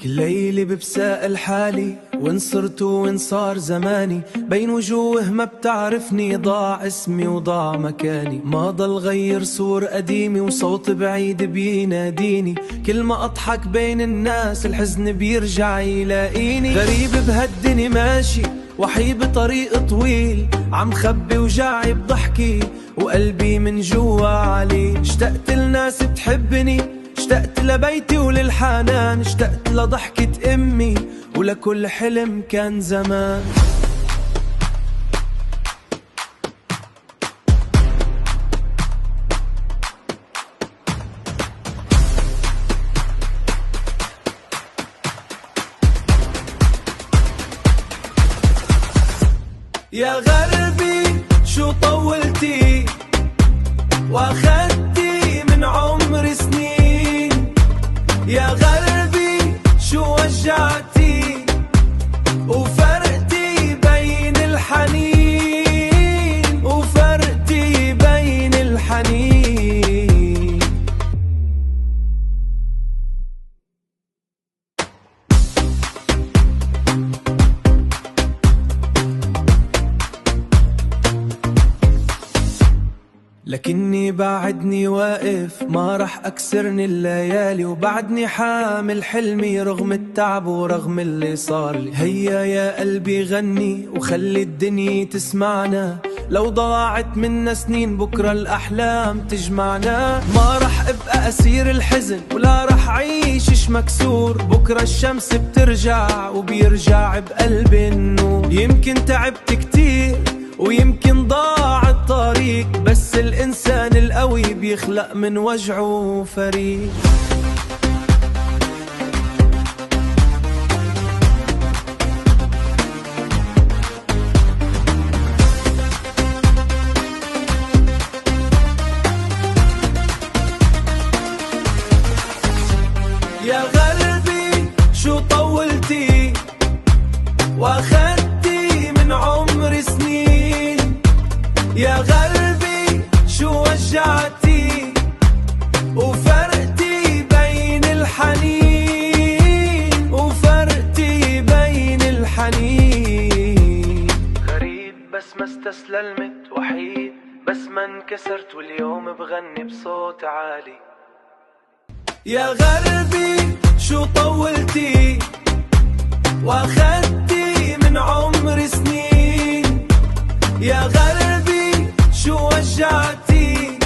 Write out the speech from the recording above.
كل ليلة ببسائل حالي وين صرت وين صار زماني، بين وجوه ما بتعرفني ضاع اسمي وضاع مكاني. ما ضل غير صور قديمة وصوت بعيد بيناديني، كل ما اضحك بين الناس الحزن بيرجع يلاقيني. غريب بهالدنيا ماشي وحيد بطريق طويل، عم خبي وجعي بضحكي وقلبي من جوا علي. اشتقت لناس بتحبني، اشتقت لبيتي وللحنان، اشتقت لضحكة امي ولكل حلم كان زمان. يا غربي شو طولتي واخدتي من عمر سنين، يا غربي شو وجعتي وفرقتي بين الحنين، وفرقتي بين الحنين. لكني بعدني واقف ما رح أكسرني الليالي، وبعدني حامل حلمي رغم التعب ورغم اللي صارلي. هيا يا قلبي غني وخلي الدنيا تسمعنا، لو ضاعت منا سنين بكرة الأحلام تجمعنا. ما رح أبقى أسير الحزن ولا رح عيشش مكسور، بكرة الشمس بترجع وبيرجع بقلبي النور. يمكن تعبت كتير ويمكن ضاع الطريق، بس الإنسان القوي بيخلق من وجعه فريق. يا غربي شو طولتي واخدتي من عمر سنين، يا غربي شو وجعتي وفرقتي بين الحنين، وفرقتي بين الحنين. غريب بس ما استسلمت، وحيد بس ما انكسرت، واليوم بغني بصوت عالي. يا غربي شو طولتي واخدتي من عمر سنين، يا غربي شو وجعتي